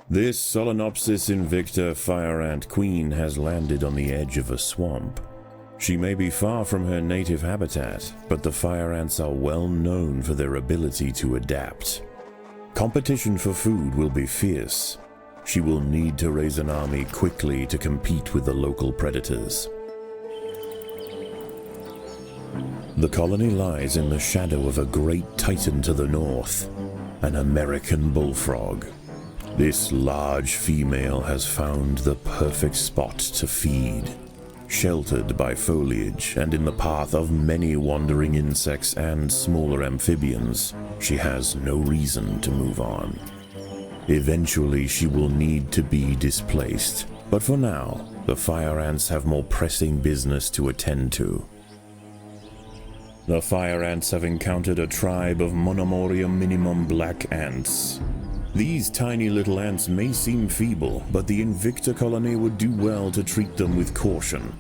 This Solenopsis invicta fire ant queen has landed on the edge of a swamp. She may be far from her native habitat, but the fire ants are well known for their ability to adapt. Competition for food will be fierce. She will need to raise an army quickly to compete with the local predators. The colony lies in the shadow of a great titan to the north, an American bullfrog. This large female has found the perfect spot to feed. Sheltered by foliage and in the path of many wandering insects and smaller amphibians, she has no reason to move on. Eventually she will need to be displaced, but for now, the fire ants have more pressing business to attend to. The fire ants have encountered a tribe of Monomorium minimum black ants. These tiny little ants may seem feeble, but the Invicta colony would do well to treat them with caution.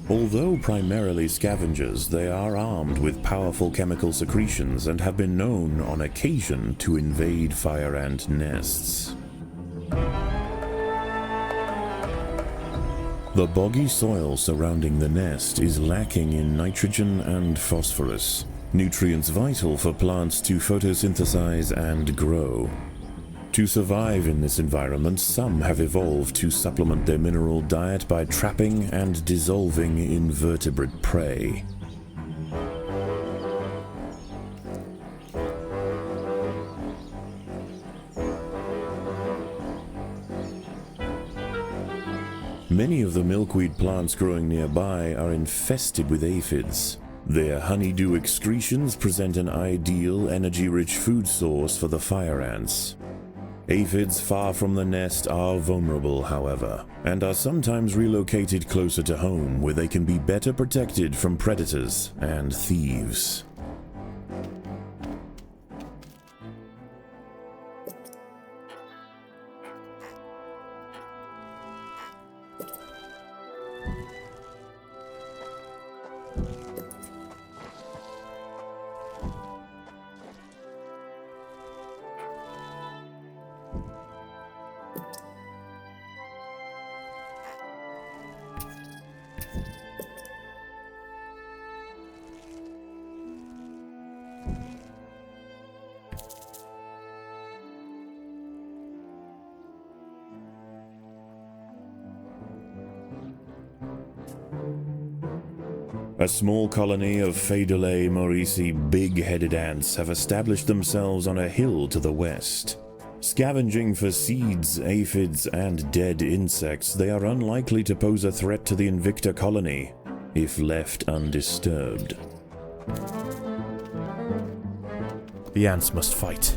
Although primarily scavengers, they are armed with powerful chemical secretions and have been known on occasion to invade fire ant nests. The boggy soil surrounding the nest is lacking in nitrogen and phosphorus, nutrients vital for plants to photosynthesize and grow. To survive in this environment, some have evolved to supplement their mineral diet by trapping and dissolving invertebrate prey. Many of the milkweed plants growing nearby are infested with aphids. Their honeydew excretions present an ideal, energy-rich food source for the fire ants. Aphids far from the nest are vulnerable, however, and are sometimes relocated closer to home where they can be better protected from predators and thieves. A small colony of Blood丨Raise big-headed ants have established themselves on a hill to the west. Scavenging for seeds, aphids, and dead insects, they are unlikely to pose a threat to the Invicta colony if left undisturbed. The ants must fight.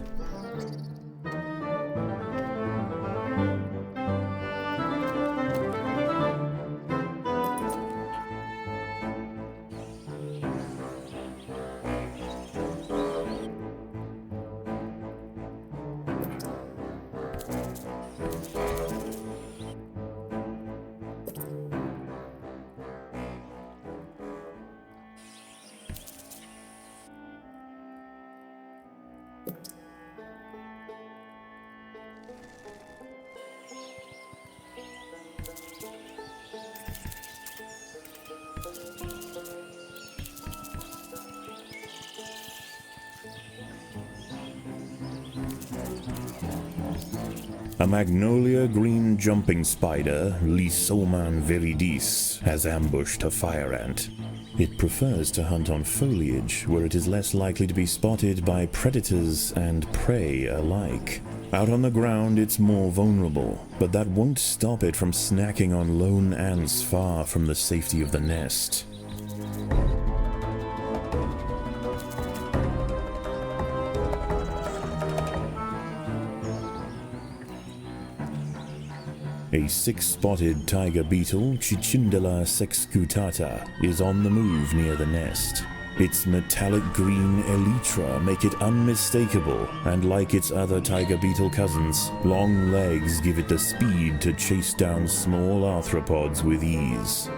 A magnolia green jumping spider, Lysoman viridis, has ambushed a fire ant. It prefers to hunt on foliage, where it is less likely to be spotted by predators and prey alike. Out on the ground, it's more vulnerable, but that won't stop it from snacking on lone ants far from the safety of the nest. A six-spotted tiger beetle, Cicindela sexcutata, is on the move near the nest. Its metallic green elytra make it unmistakable, and like its other tiger beetle cousins, long legs give it the speed to chase down small arthropods with ease.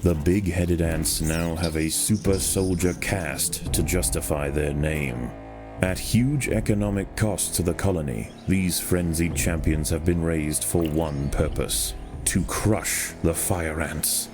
The big-headed ants now have a super soldier caste to justify their name. At huge economic cost to the colony, these frenzied champions have been raised for one purpose: to crush the fire ants.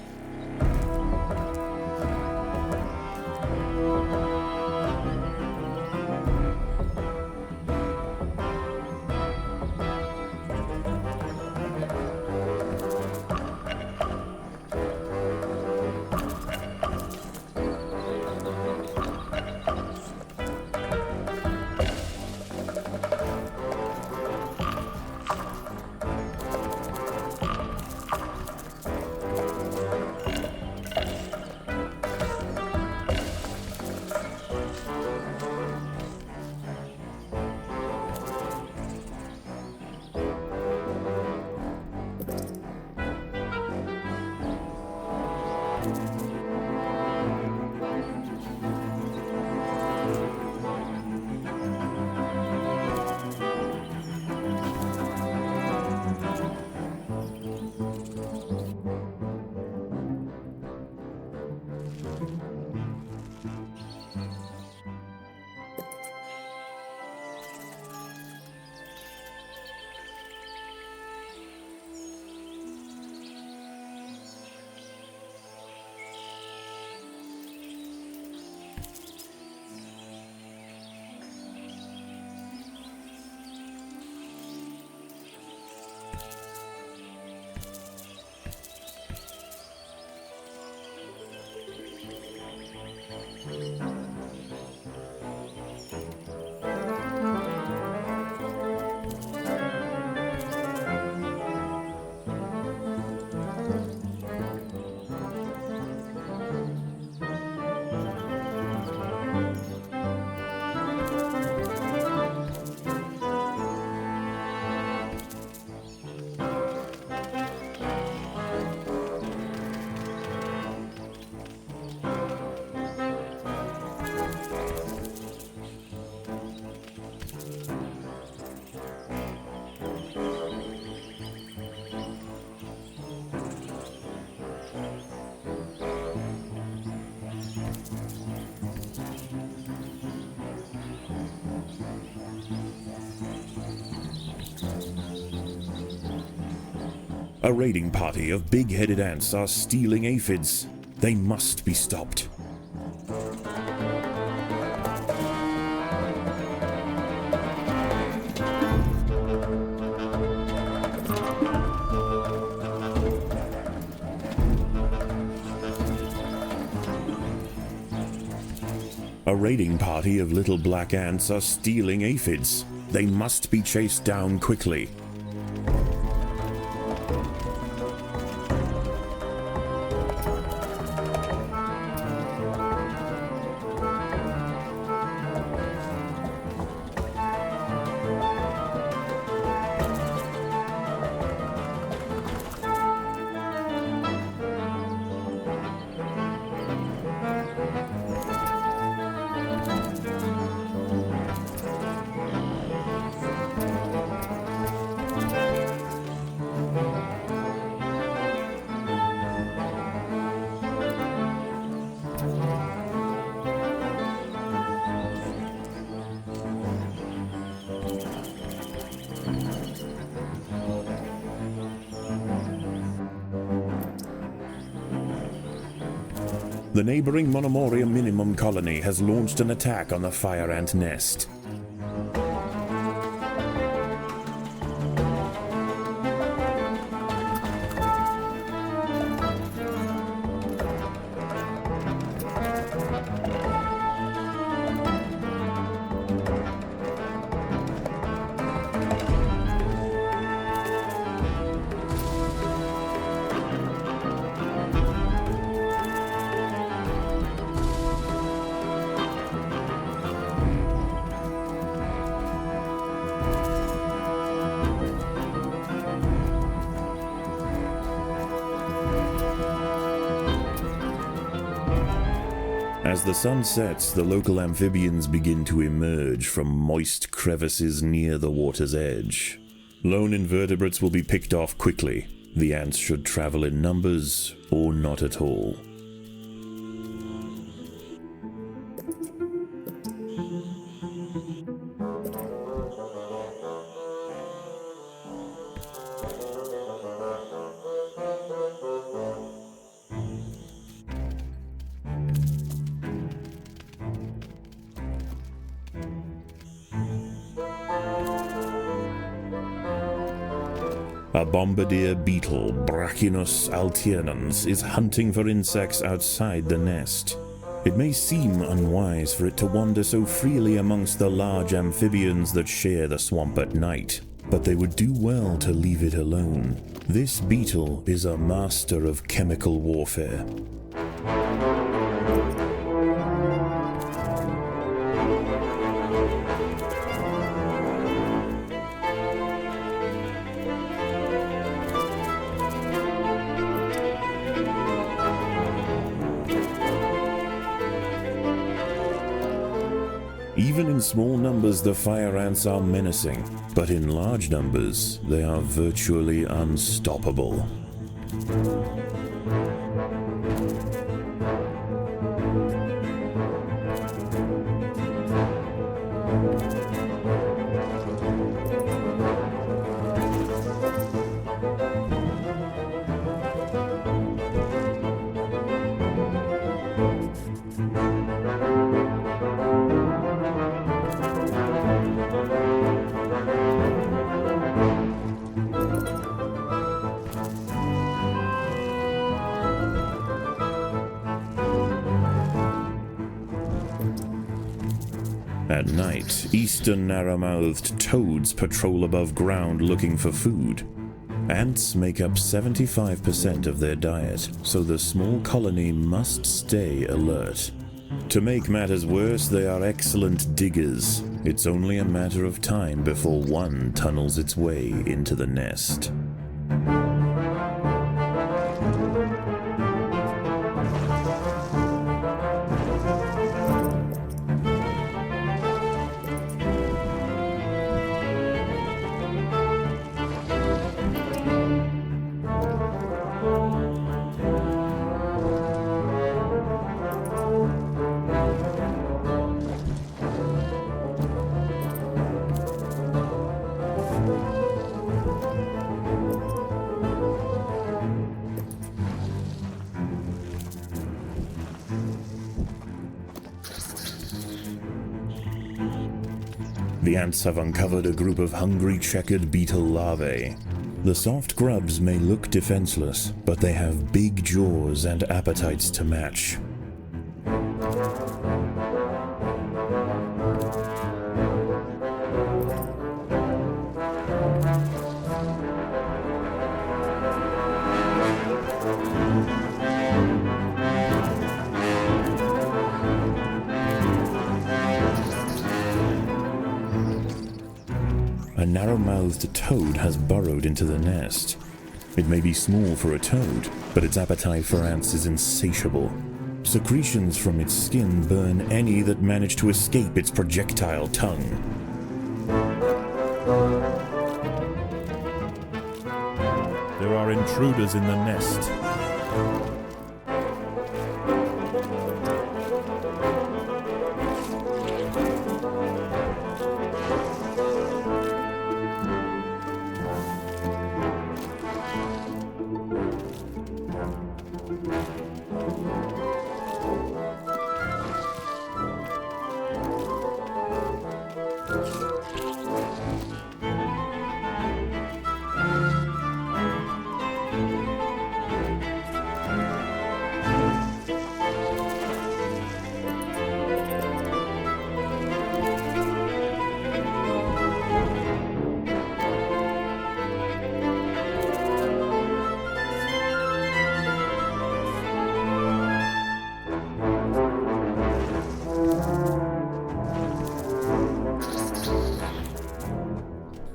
A raiding party of big-headed ants are stealing aphids. They must be stopped. A raiding party of little black ants are stealing aphids. They must be chased down quickly. The neighboring Monomoria Minimum colony has launched an attack on the fire ant nest. As the sun sets, the local amphibians begin to emerge from moist crevices near the water's edge. Lone invertebrates will be picked off quickly. The ants should travel in numbers or not at all. A bombardier beetle, Brachinus alternans, is hunting for insects outside the nest. It may seem unwise for it to wander so freely amongst the large amphibians that share the swamp at night, but they would do well to leave it alone. This beetle is a master of chemical warfare. Even in small numbers, the fire ants are menacing, but in large numbers, they are virtually unstoppable. At night, eastern narrow-mouthed toads patrol above ground looking for food. Ants make up 75% of their diet, so the small colony must stay alert. To make matters worse, they are excellent diggers. It's only a matter of time before one tunnels its way into the nest. The ants have uncovered a group of hungry checkered beetle larvae. The soft grubs may look defenseless, but they have big jaws and appetites to match. A narrow-mouthed toad has burrowed into the nest. It may be small for a toad, but its appetite for ants is insatiable. Secretions from its skin burn any that manage to escape its projectile tongue. There are intruders in the nest.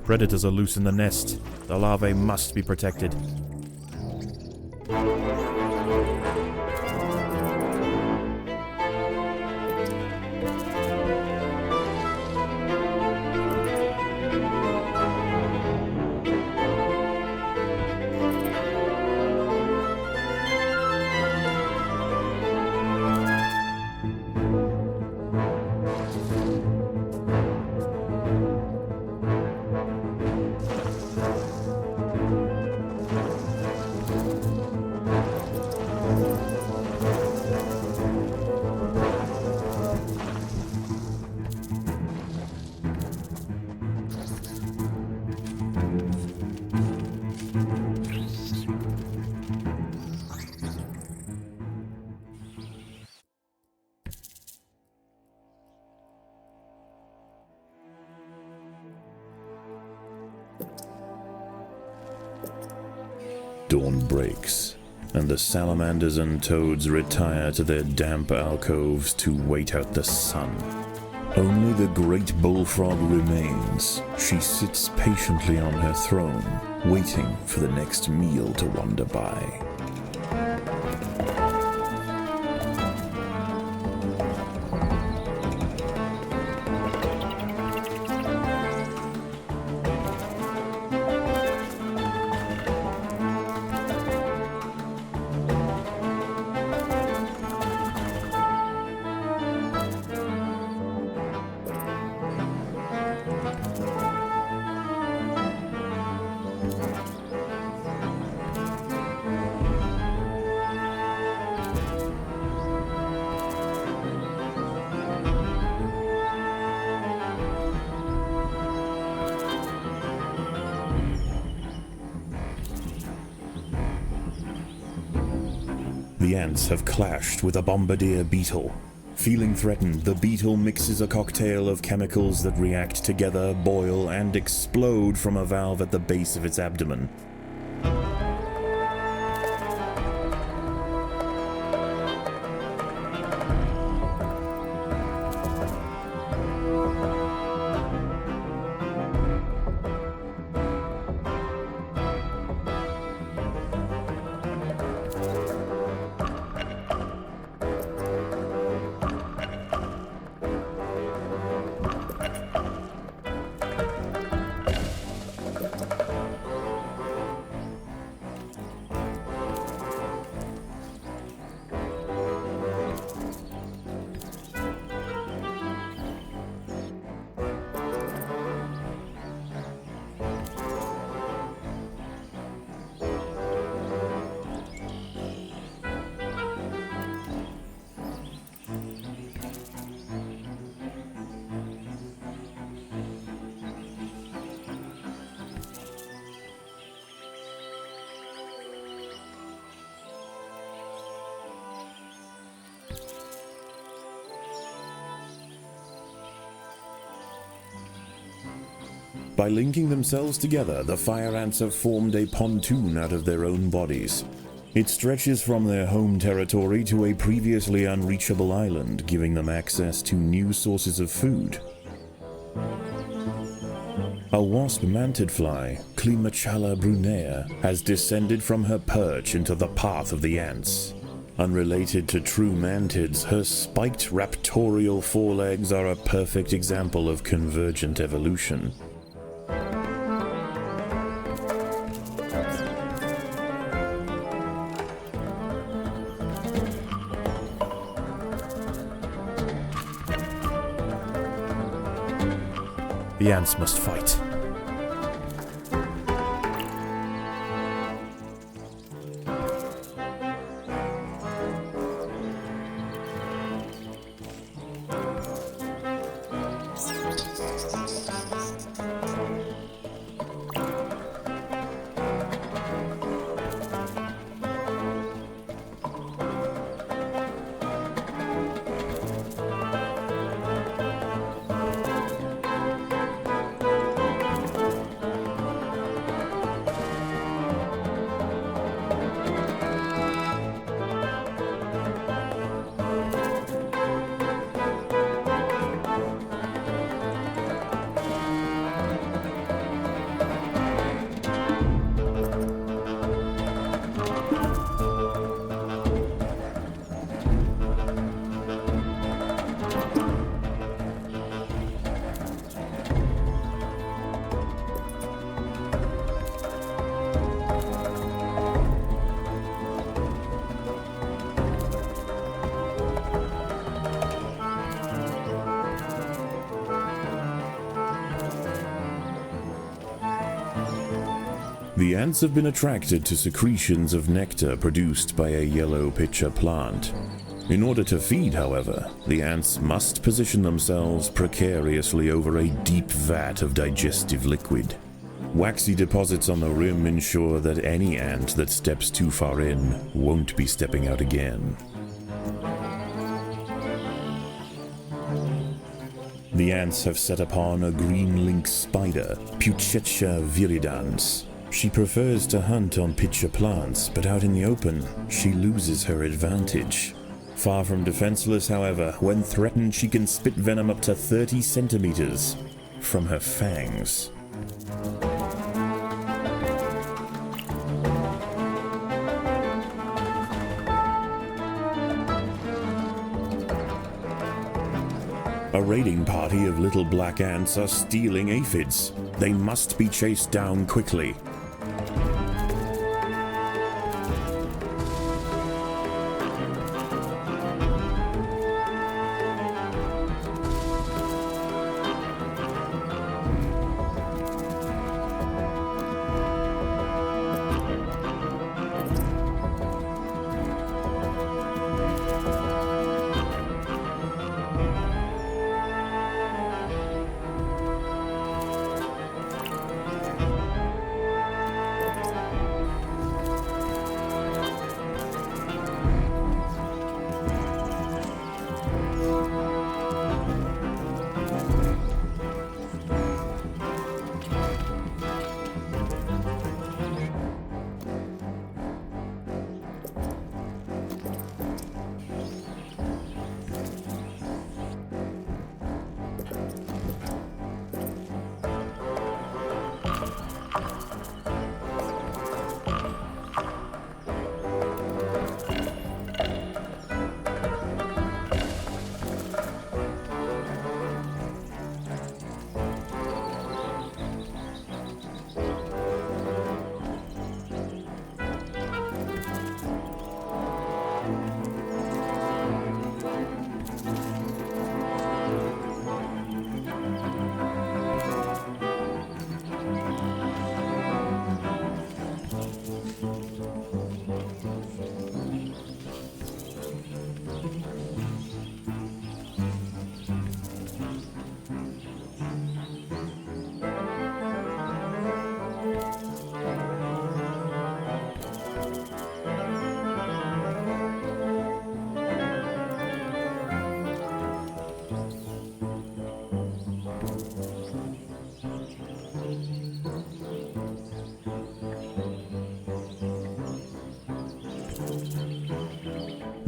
Predators are loose in the nest. The larvae must be protected. Dawn breaks, and the salamanders and toads retire to their damp alcoves to wait out the sun. Only the great bullfrog remains. She sits patiently on her throne, waiting for the next meal to wander by. The ants have clashed with a bombardier beetle. Feeling threatened, the beetle mixes a cocktail of chemicals that react together, boil, and explode from a valve at the base of its abdomen. By linking themselves together, the fire ants have formed a pontoon out of their own bodies. It stretches from their home territory to a previously unreachable island, giving them access to new sources of food. A wasp-manted fly, Climachala brunea, has descended from her perch into the path of the ants. Unrelated to true mantids, her spiked raptorial forelegs are a perfect example of convergent evolution. The ants must fight. The ants have been attracted to secretions of nectar produced by a yellow pitcher plant. In order to feed, however, the ants must position themselves precariously over a deep vat of digestive liquid. Waxy deposits on the rim ensure that any ant that steps too far in won't be stepping out again. The ants have set upon a green lynx spider, Puchetia viridans. She prefers to hunt on pitcher plants, but out in the open, she loses her advantage. Far from defenseless, however, when threatened she can spit venom up to 30 centimeters from her fangs. A raiding party of little black ants are stealing aphids. They must be chased down quickly.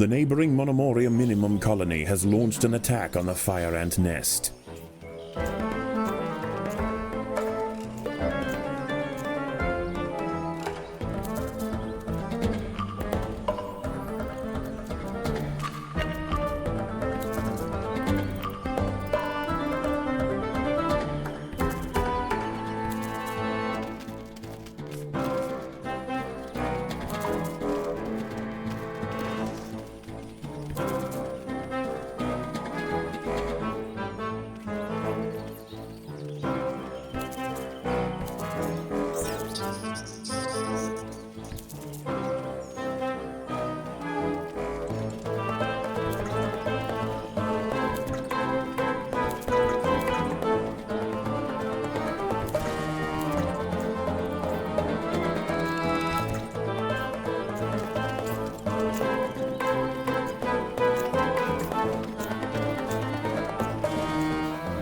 The neighboring Monomoria minimum colony has launched an attack on the fire ant nest.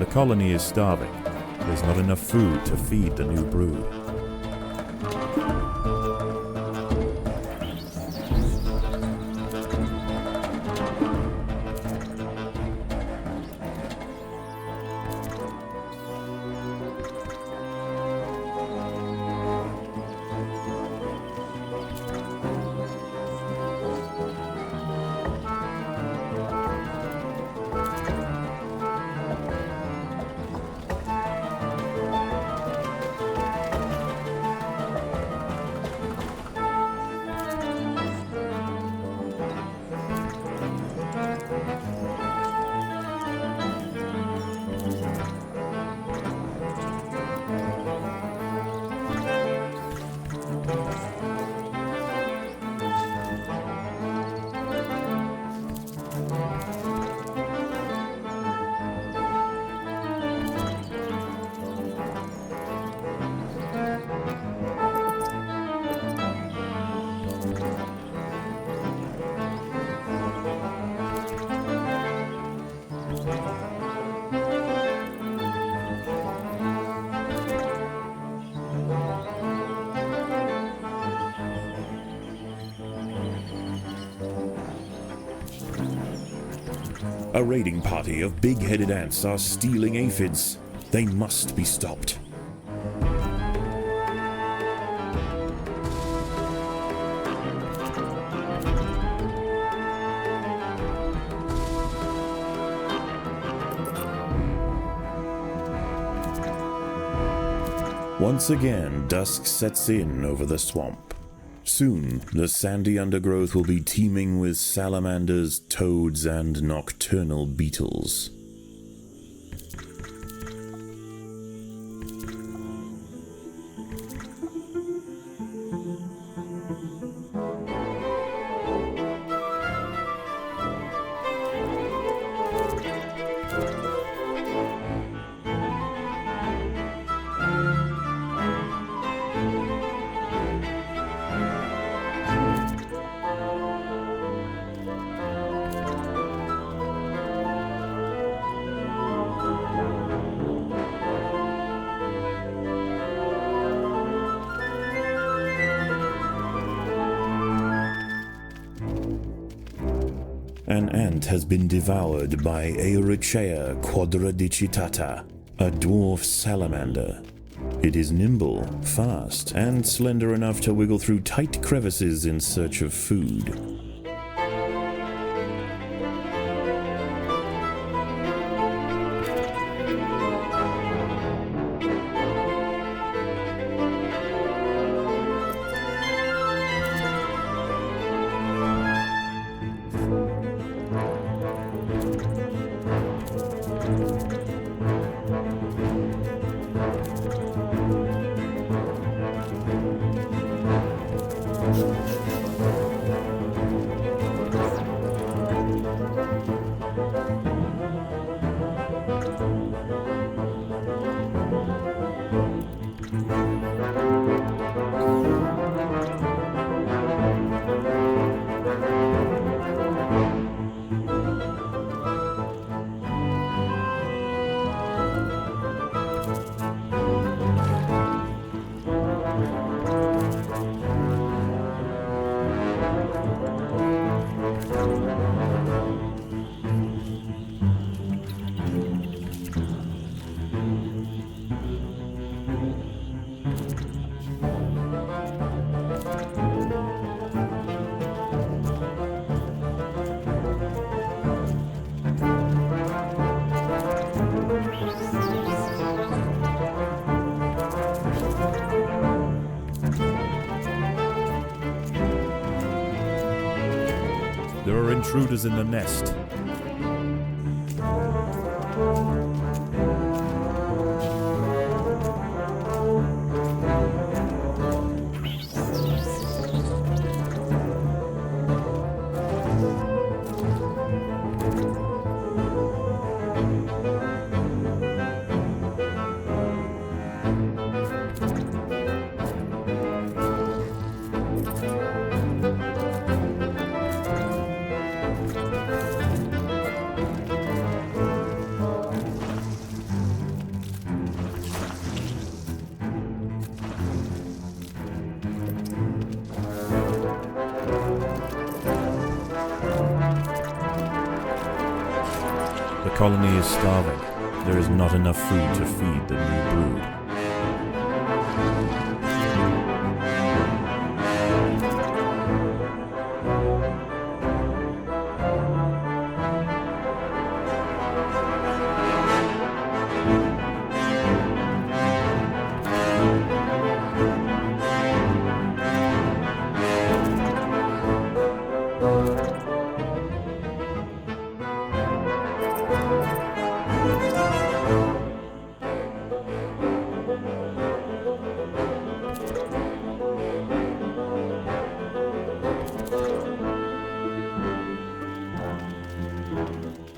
The colony is starving. There's not enough food to feed the new brood. A raiding party of big-headed ants are stealing aphids. They must be stopped. Once again, dusk sets in over the swamp. Soon, the sandy undergrowth will be teeming with salamanders, toads, and nocturnal beetles. An ant has been devoured by Annihilation丨Raise, a dwarf salamander. It is nimble, fast, and slender enough to wiggle through tight crevices in search of food. There are intruders in the nest. The colony is starving. There is not enough food to feed the new brood.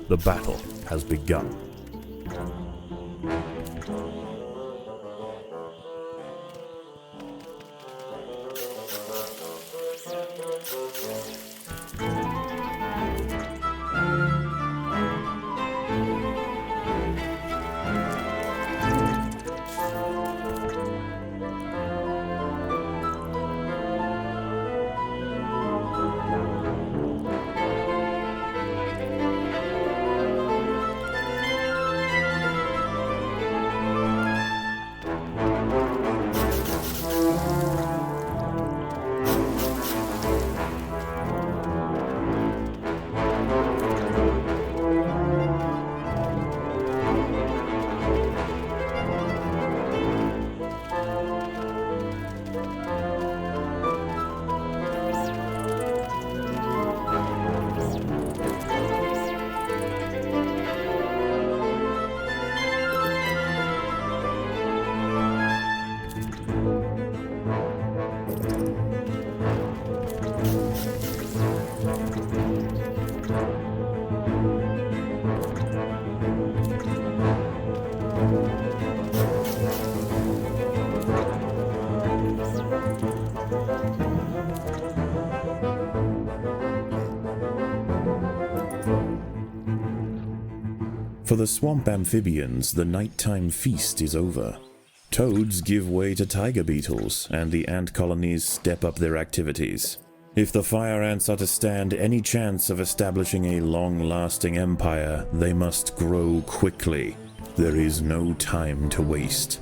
The battle has begun. For the swamp amphibians, the nighttime feast is over. Toads give way to tiger beetles, and the ant colonies step up their activities. If the fire ants are to stand any chance of establishing a long-lasting empire, they must grow quickly. There is no time to waste.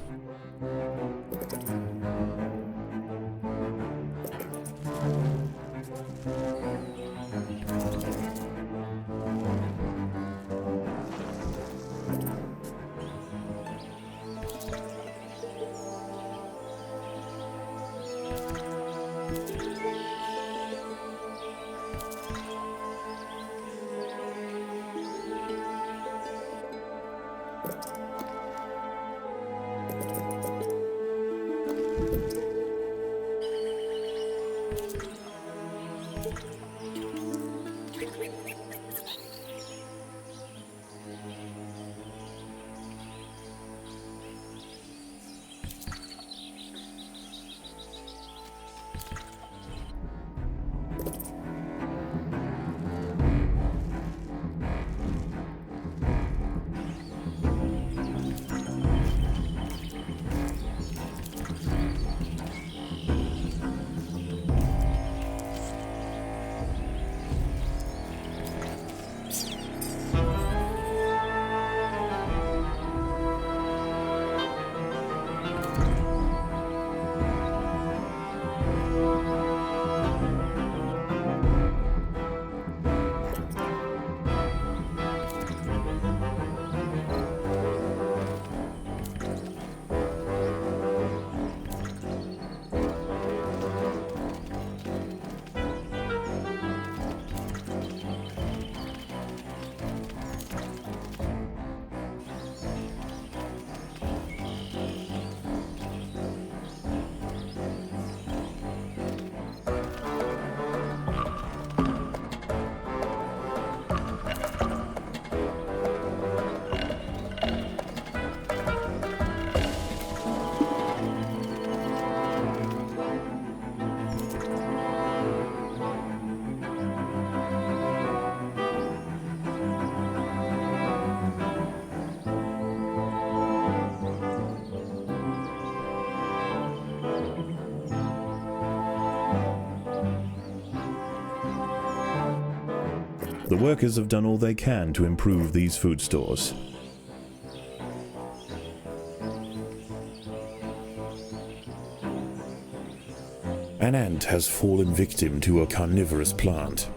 The workers have done all they can to improve these food stores. An ant has fallen victim to a carnivorous plant.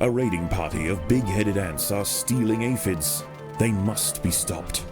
A raiding party of big-headed ants are stealing aphids. They must be stopped.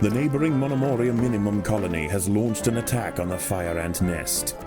The neighboring Monomoria Minimum colony has launched an attack on the fire ant nest.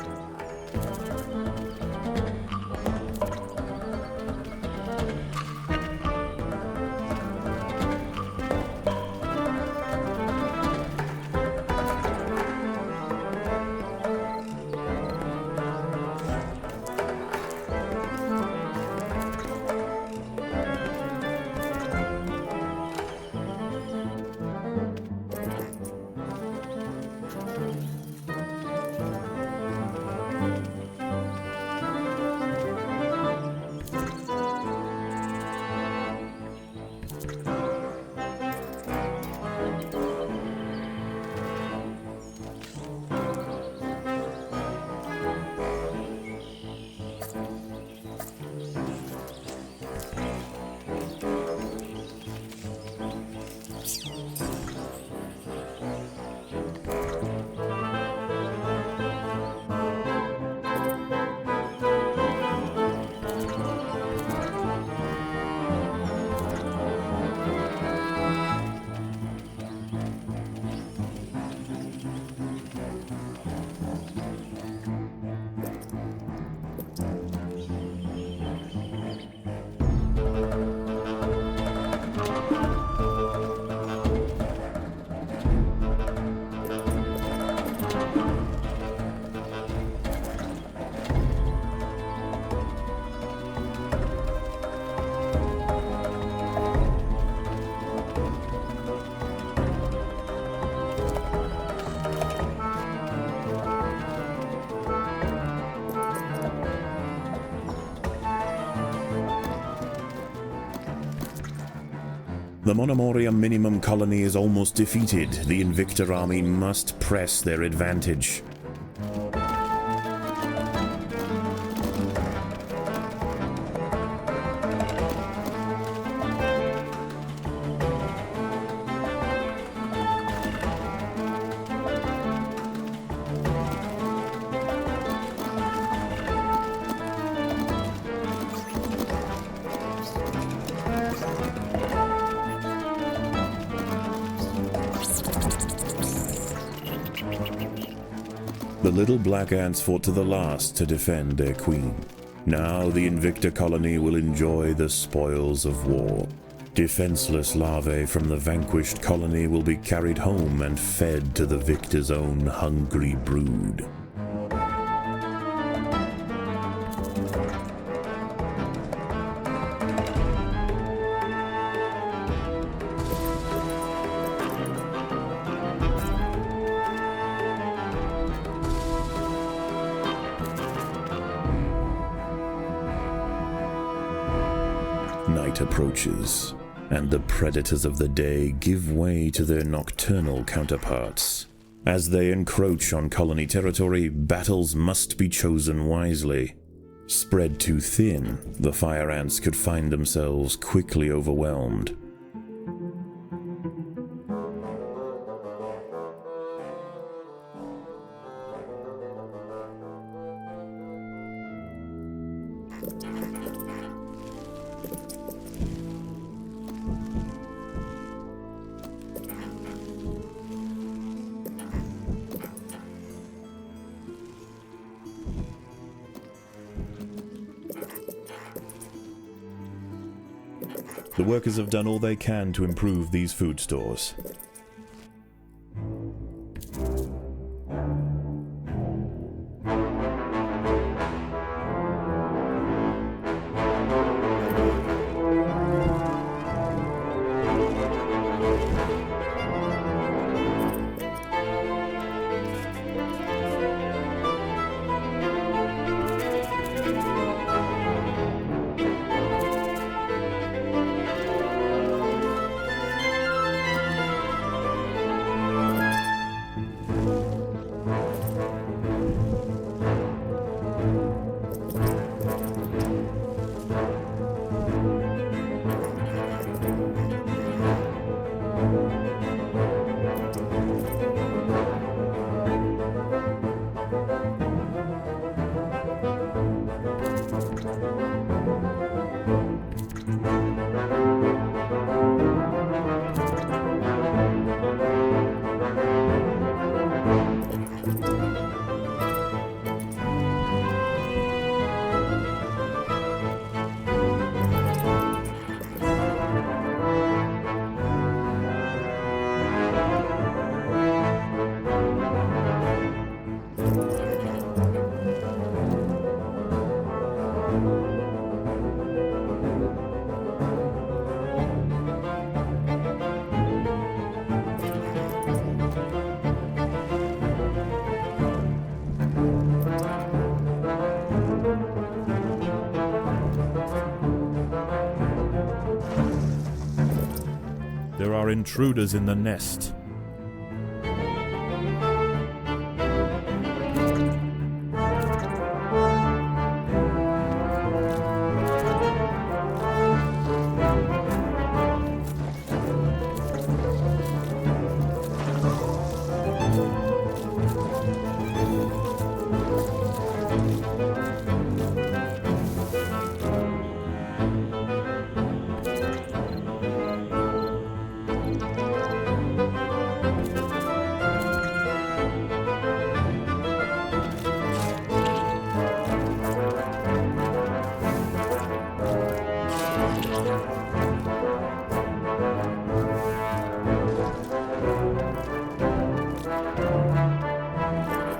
The Monomoria Minimum colony is almost defeated. The Invictor army must press their advantage. The little black ants fought to the last to defend their queen. Now the Invictor colony will enjoy the spoils of war. Defenseless larvae from the vanquished colony will be carried home and fed to the victor's own hungry brood. Night approaches, and the predators of the day give way to their nocturnal counterparts. As they encroach on colony territory, battles must be chosen wisely. Spread too thin, the fire ants could find themselves quickly overwhelmed. The workers have done all they can to improve these food stores. are intruders in the nest.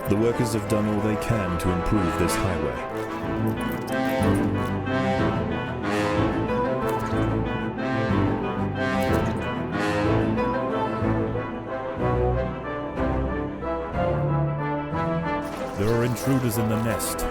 The workers have done all they can to improve this highway. There are intruders in the nest.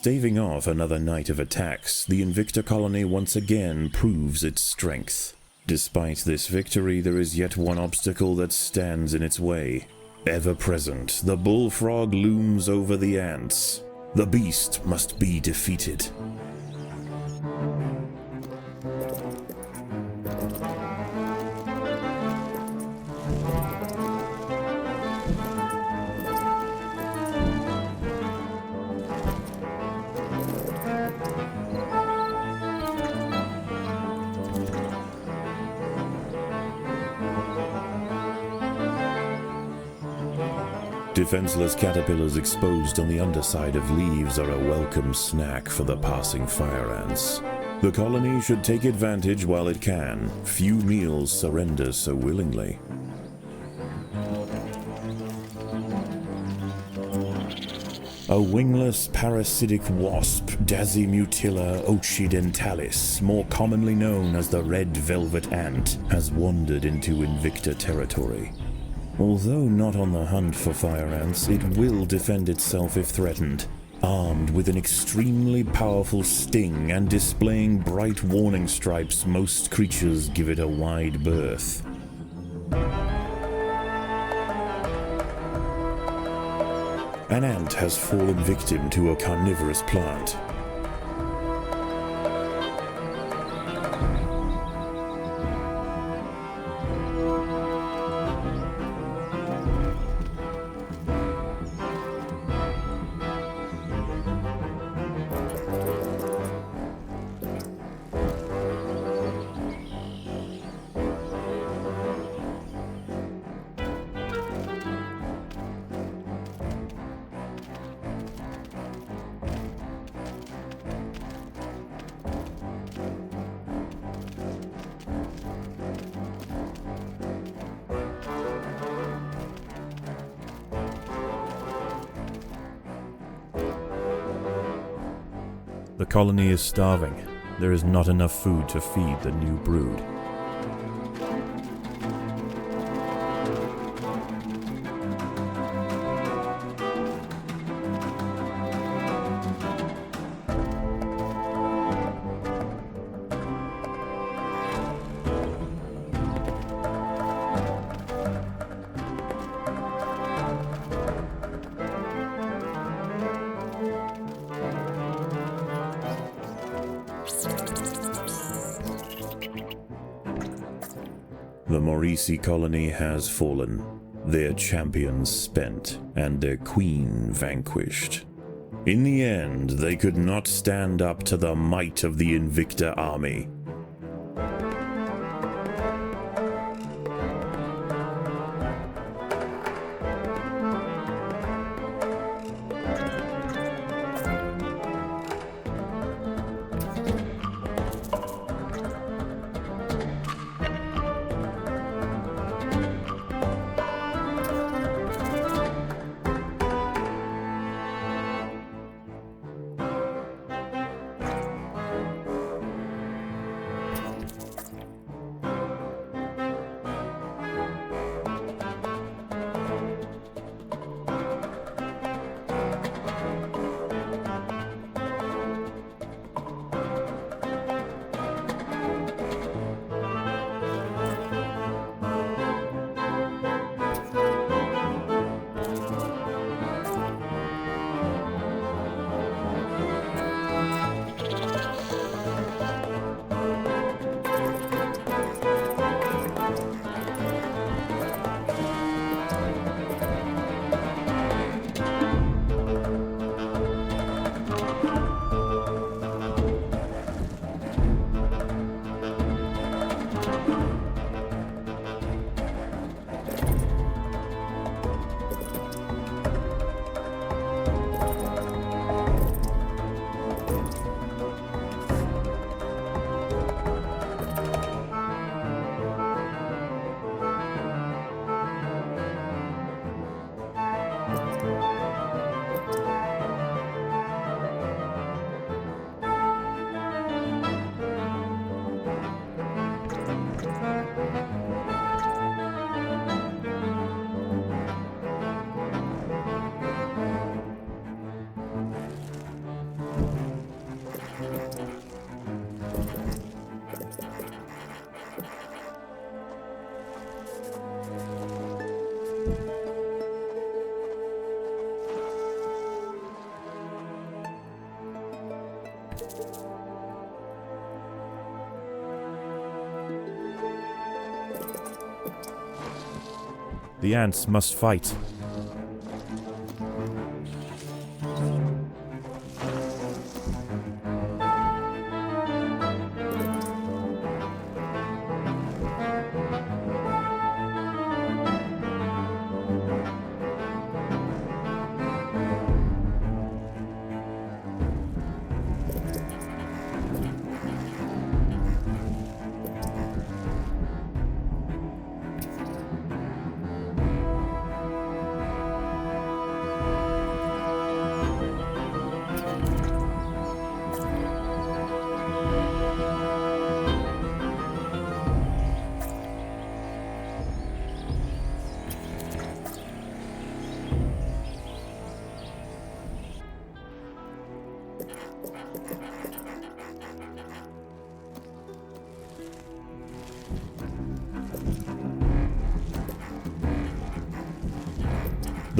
Staving off another night of attacks, the Invicta colony once again proves its strength. Despite this victory, there is yet one obstacle that stands in its way. Ever present, the bullfrog looms over the ants. The beast must be defeated. Defenseless caterpillars exposed on the underside of leaves are a welcome snack for the passing fire ants. The colony should take advantage while it can. Few meals surrender so willingly. A wingless parasitic wasp, Dasimutilla occidentalis, more commonly known as the red velvet ant, has wandered into Invicta territory. Although not on the hunt for fire ants, it will defend itself if threatened. Armed with an extremely powerful sting and displaying bright warning stripes, most creatures give it a wide berth. An ant has fallen victim to a carnivorous plant. The colony is starving. There is not enough food to feed the new brood. The Maurici colony has fallen, their champions spent, and their queen vanquished. In the end, they could not stand up to the might of the Invicta army. The ants must fight.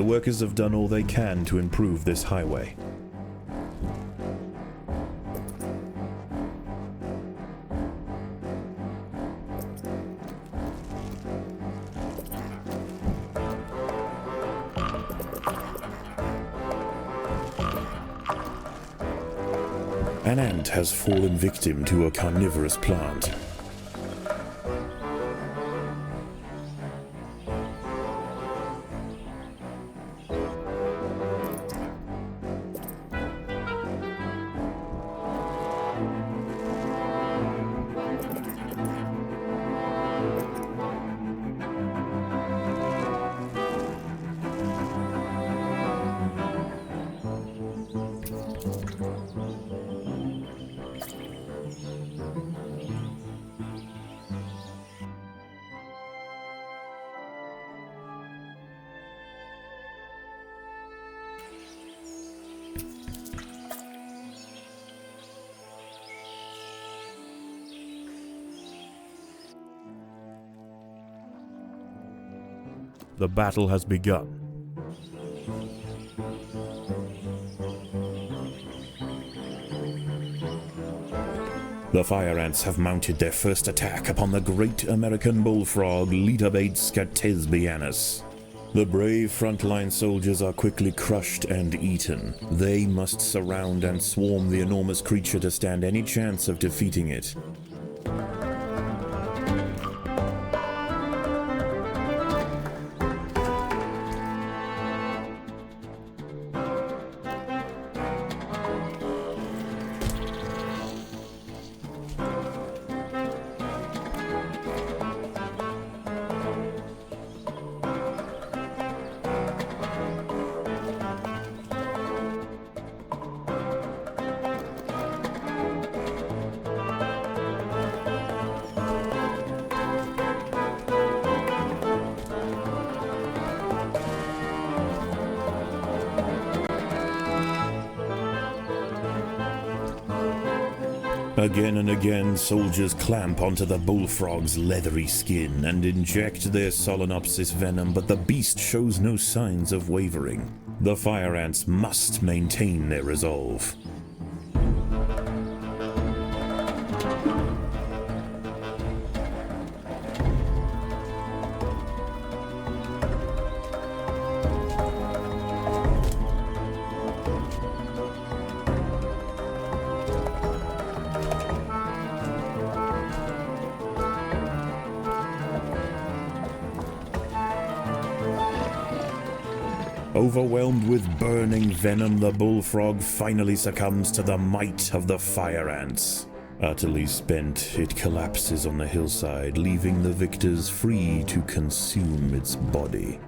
The workers have done all they can to improve this highway. An ant has fallen victim to a carnivorous plant. The battle has begun. The fire ants have mounted their first attack upon the great American bullfrog Blood丨Toad-al. The brave frontline soldiers are quickly crushed and eaten. They must surround and swarm the enormous creature to stand any chance of defeating it. Again and again, soldiers clamp onto the bullfrog's leathery skin and inject their Solenopsis venom, but the beast shows no signs of wavering. The fire ants must maintain their resolve. Overwhelmed with burning venom, the bullfrog finally succumbs to the might of the fire ants. Utterly spent, it collapses on the hillside, leaving the victors free to consume its body.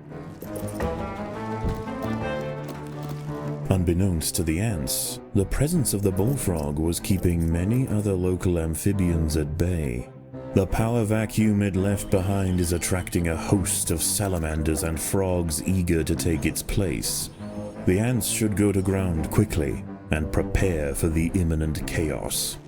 Unbeknownst to the ants, the presence of the bullfrog was keeping many other local amphibians at bay. The power vacuum it left behind is attracting a host of salamanders and frogs eager to take its place. The ants should go to ground quickly and prepare for the imminent chaos.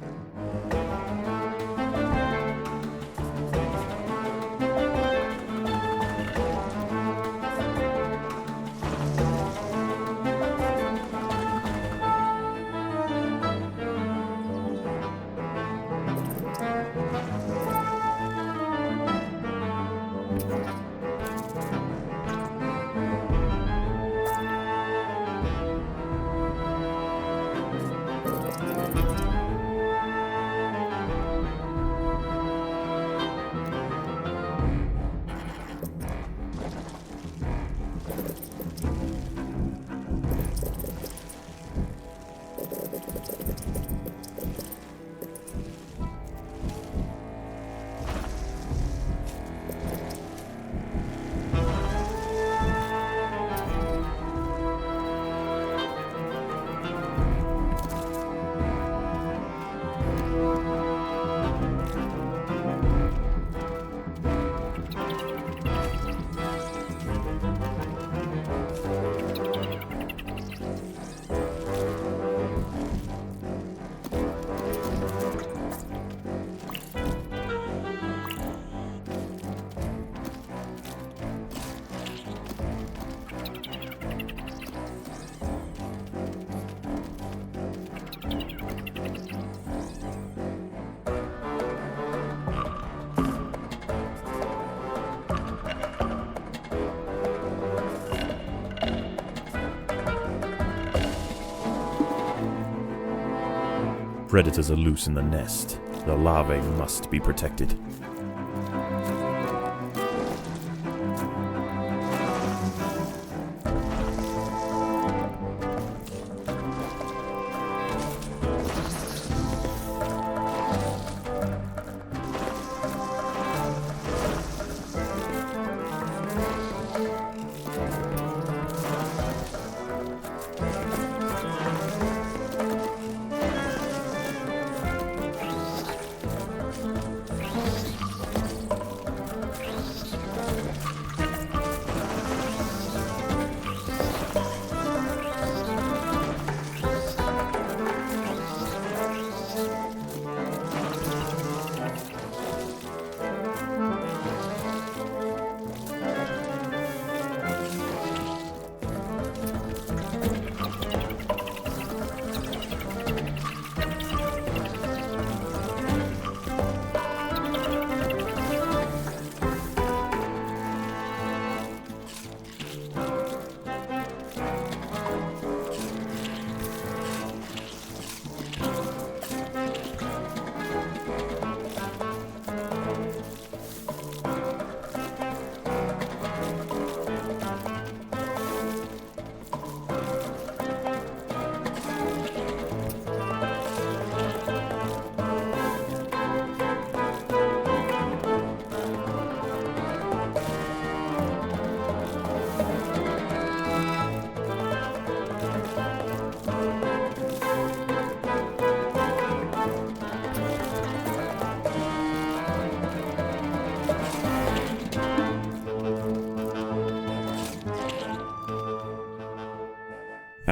Predators are loose in the nest. The larvae must be protected.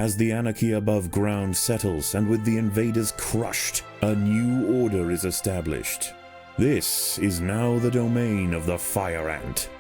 As the anarchy above ground settles and with the invaders crushed, a new order is established. This is now the domain of the fire ant.